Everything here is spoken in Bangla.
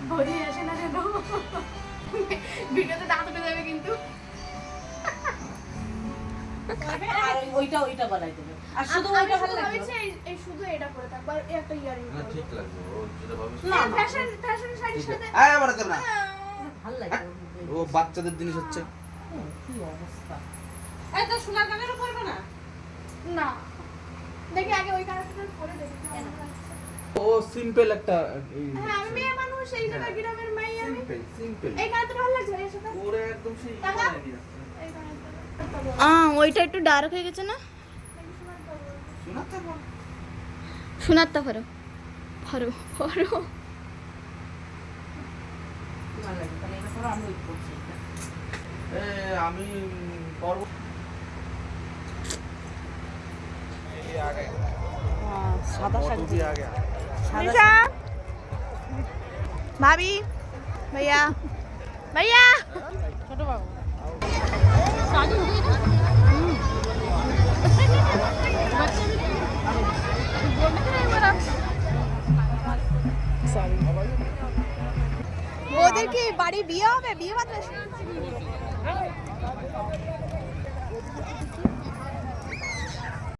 ভরি আসে না কেন ভিডিওতে দাঁত উঠে যাবে কিন্তু আর ওইটা বানাই দেবে আর শুধু ওইটা ভালো লাগবে এই শুধু এটা করে থাকবো আর একটা ইয়ারিং না ঠিক লাগবে ও যেটা ভাবিস না ফ্যাশন শাড়ির সাথে আরে বানাতে না ভালো লাগবে ও বাচ্চাদের জিনিস হচ্ছে কি অবস্থা এই তো সোনার কানেরও পরবে না না দেখি আগে ওই কালারটা পরে দেখি ও সিম্পল একটা হ্যাঁ আমি মেয়ে মানুষ এই জায়গা গ্রামের মাই আমি সিম্পল এই কালারটা ভালো লাগছে এর সাথে ওরে একদম সেই টাকা? বানিয়ে দিয়েছে। এই কালারটা ওইটা একটু ডার্ক হয়ে গেছে না শোনাতে বল শোনাতে পারো পারো পারো ভালো লাগবে তাহলে এটা পরে আমি ওই করছি আমি পর্ব সাদা শাক দিয়ে আগে निशा भाभी भैया भैया ছোট বাবু ওদের কি বাড়ি বিয়ে হবে বিয়ে বাদ